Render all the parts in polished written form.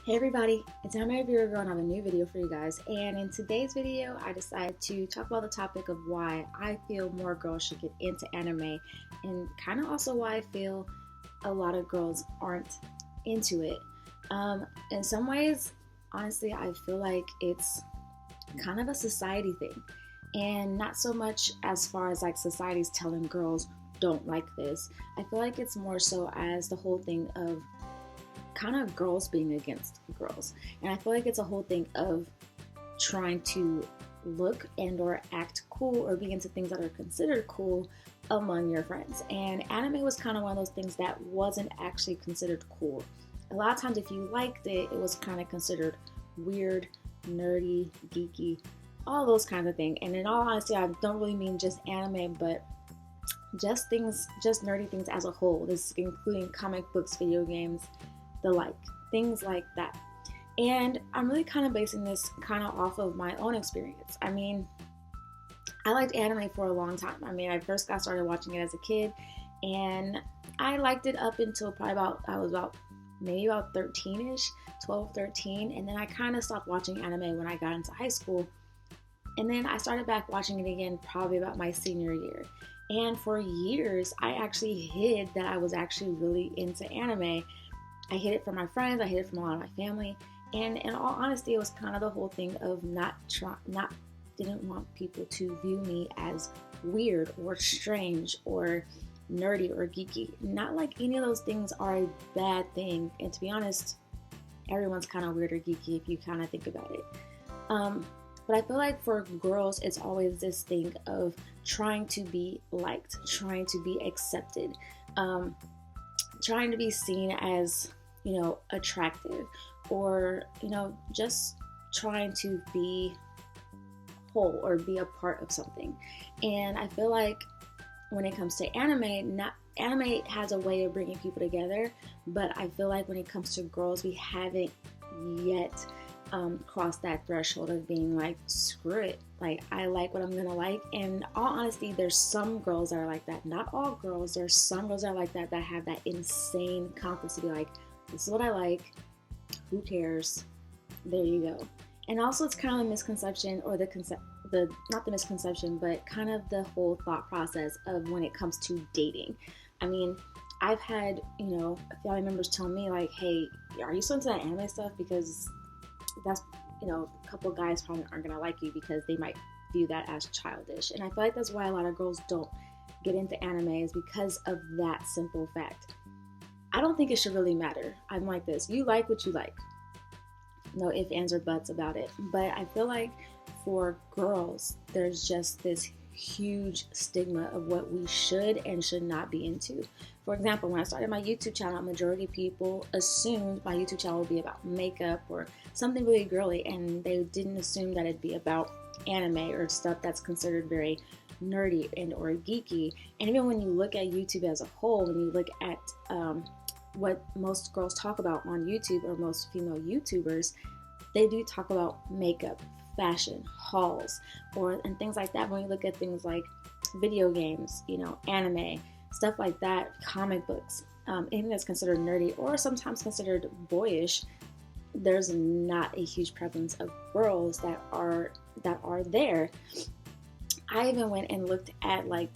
Hey everybody, it's Anime Viewer Girl and I have a new video for you guys. And in today's video, I decided to talk about the topic of why I feel more girls should get into anime and kind of also why I feel a lot of girls aren't into it. In some ways, honestly, I feel like it's kind of a society thing and not so much as far as like society's telling girls don't like this. I feel like it's more so as the whole thing of kind of girls being against girls, and I feel like it's a whole thing of trying to look and or act cool or be into things that are considered cool among your friends. And anime was kind of one of those things that wasn't actually considered cool. A lot of times if you liked it, it was kind of considered weird, nerdy, geeky, all those kinds of things. And in all honesty, I don't really mean just anime, but just nerdy things as a whole. This including comic books, video games, the like, things like that. And I'm really kind of basing this kind of off of my own experience. I mean, I liked anime for a long time. I mean, I first got started watching it as a kid, and I liked it up until probably I was about maybe about 13ish, 12, 13, and then I kind of stopped watching anime when I got into high school. And then I started back watching it again probably about my senior year. And for years, I actually hid that I was actually really into anime. I hid it from my friends, I hid it from a lot of my family, and in all honesty, it was kind of the whole thing of didn't want people to view me as weird or strange or nerdy or geeky. Not like any of those things are a bad thing, and to be honest, everyone's kind of weird or geeky if you kind of think about it. But I feel like for girls, it's always this thing of trying to be liked, trying to be accepted, trying to be seen as, attractive, or, just trying to be whole or be a part of something. And I feel like when it comes to anime has a way of bringing people together, but I feel like when it comes to girls, we haven't yet crossed that threshold of being like, screw it, like I like what I'm gonna like. And all honesty, there's some girls that are like that. Not all girls. There's some girls that are like that have that insane confidence to be like, this is what I like, who cares, there you go. And also it's kind of a misconception, or not the misconception, but kind of the whole thought process of when it comes to dating. I mean, I've had, family members tell me like, hey, are you still into that anime stuff? Because that's, a couple of guys probably aren't gonna like you because they might view that as childish. And I feel like that's why a lot of girls don't get into anime, is because of that simple fact. I don't think it should really matter. I'm like this. You like what you like. No ifs, ands, or buts about it. But I feel like for girls, there's just this huge stigma of what we should and should not be into. For example, when I started my YouTube channel, a majority of people assumed my YouTube channel would be about makeup or something really girly, and they didn't assume that it'd be about anime or stuff that's considered very nerdy and or geeky. And even when you look at YouTube as a whole, when you look at what most girls talk about on YouTube, or most female YouTubers, they do talk about makeup, fashion, hauls, and things like that. When you look at things like video games, anime, stuff like that, comic books, anything that's considered nerdy or sometimes considered boyish, there's not a huge prevalence of girls that are there. I even went and looked at like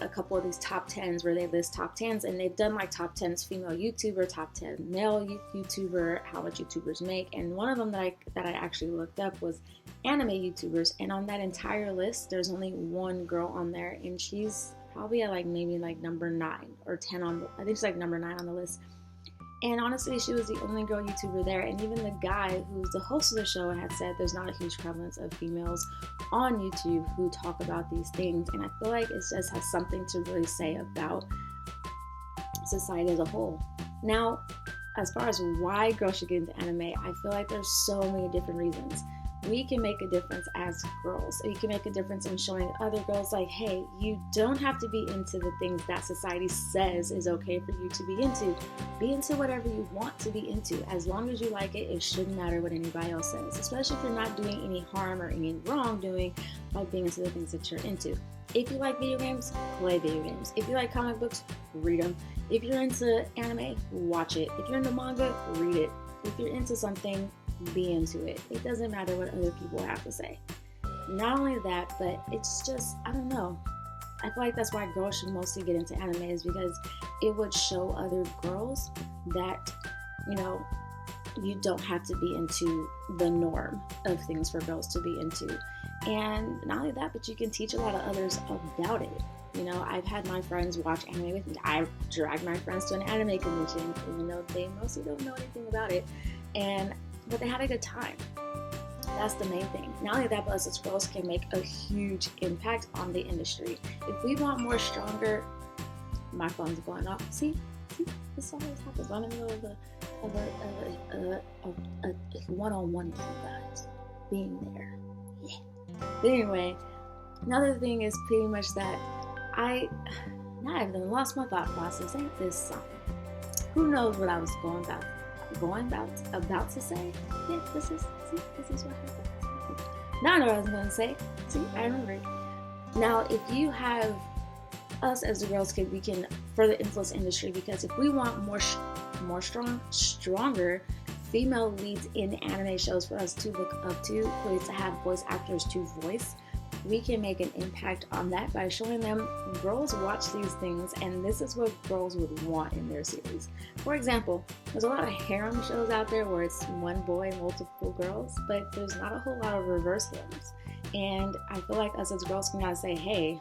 a couple of these top 10s where they list top 10s, and they've done like top 10s female YouTuber, top 10 male YouTuber, how much YouTubers make. And one of them that I actually looked up was anime YouTubers. And on that entire list, there's only one girl on there, and she's probably at like maybe like number 9 or 10 I think she's like number 9 on the list. And honestly, she was the only girl YouTuber there. And even the guy who's the host of the show had said there's not a huge prevalence of females on YouTube who talk about these things. And I feel like it just has something to really say about society as a whole. Now, as far as why girls should get into anime, I feel like there's so many different reasons. We can make a difference as girls. You can make a difference in showing other girls like, hey, you don't have to be into the things that society says is okay for you to be into. Be into whatever you want to be into. As long as you like it, it shouldn't matter what anybody else says, especially if you're not doing any harm or any wrongdoing by being into the things that you're into. If you like video games, play video games. If you like comic books, read them. If you're into anime, watch it. If you're into manga, read it. If you're into something, be into it. It doesn't matter what other people have to say. Not only that, but it's just, I don't know. I feel like that's why girls should mostly get into anime, is because it would show other girls that, you know, you don't have to be into the norm of things for girls to be into. And not only that, but you can teach a lot of others about it. You know, I've had my friends watch anime with me. I've dragged my friends to an anime convention, even though they mostly don't know anything about it. But they had a good time. That's the main thing. Not only that, but us as girls can make a huge impact on the industry. If we want more stronger, my phone's going off. See, this always happens. I'm in the middle of a one-on-one with you guys, being there. Yeah. But anyway, another thing is pretty much that I've lost my thought process. Ain't this something? Who knows what I was about to say? Yeah, this is what happened. Now I know what I was going to say. See, I remember. Now, if you have us as the girls, we can further influence the industry, because if we want stronger female leads in anime shows for us to look up to, for us to have voice actors to voice, we can make an impact on that by showing them girls watch these things and this is what girls would want in their series. For example, there's a lot of harem shows out there where it's one boy and multiple girls, but there's not a whole lot of reverse harems. And I feel like us as girls can kind of say, hey,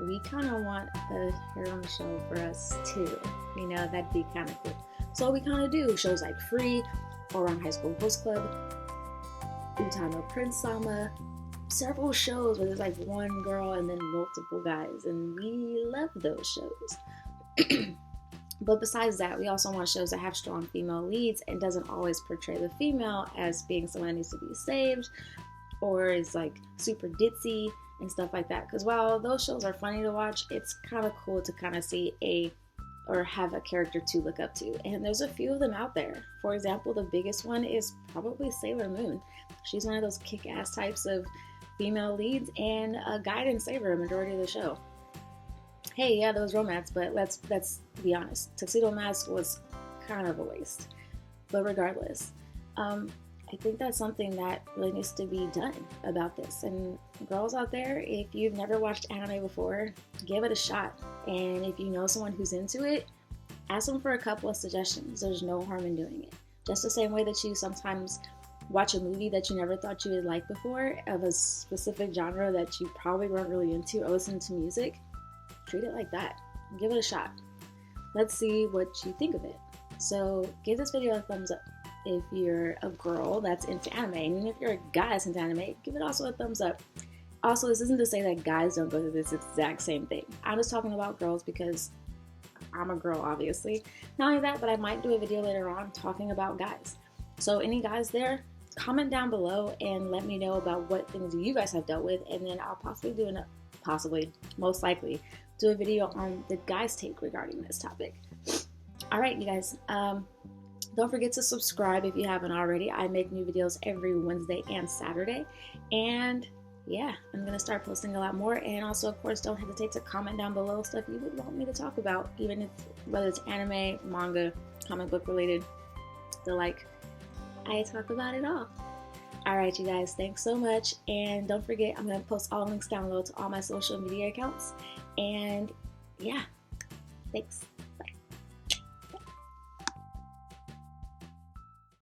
we kind of want a harem show for us too. You know, that'd be kind of cool. So we kind of do shows like Free, Ouran High School Host Club, Utano Prince Sama, several shows where there's like one girl and then multiple guys, and we love those shows. But besides that, we also want shows that have strong female leads and doesn't always portray the female as being someone that needs to be saved or is like super ditzy and stuff like that. Because while those shows are funny to watch, it's kind of cool to kind of see have a character to look up to. And there's a few of them out there. For example, the biggest one is probably Sailor Moon. She's one of those kick-ass types of female leads, and a guy didn't save her a majority of the show. Hey, yeah, there was romance, but let's be honest. Tuxedo Mask was kind of a waste. But regardless, I think that's something that really needs to be done about this. And girls out there, if you've never watched anime before, give it a shot. And if you know someone who's into it, ask them for a couple of suggestions. There's no harm in doing it. Just the same way that you sometimes watch a movie that you never thought you would like before, of a specific genre that you probably weren't really into, or listen to music, treat it like that. Give it a shot. Let's see what you think of it. So give this video a thumbs up if you're a girl that's into anime, and if you're a guy that's into anime, give it also a thumbs up. Also, this isn't to say that guys don't go through this exact same thing. I'm just talking about girls because I'm a girl, obviously. Not only that, but I might do a video later on talking about guys. So any guys there, comment down below and let me know about what things you guys have dealt with, and then I'll most likely do a video on the guys' take regarding this topic. All right, you guys, don't forget to subscribe if you haven't already. I make new videos every Wednesday and Saturday, and yeah, I'm gonna start posting a lot more. And also, of course, don't hesitate to comment down below stuff you would want me to talk about, even if whether it's anime, manga, comic book related. So like, I talk about it all. Alright, you guys, thanks so much. And don't forget, I'm going to post all links down below to all my social media accounts. And yeah, thanks.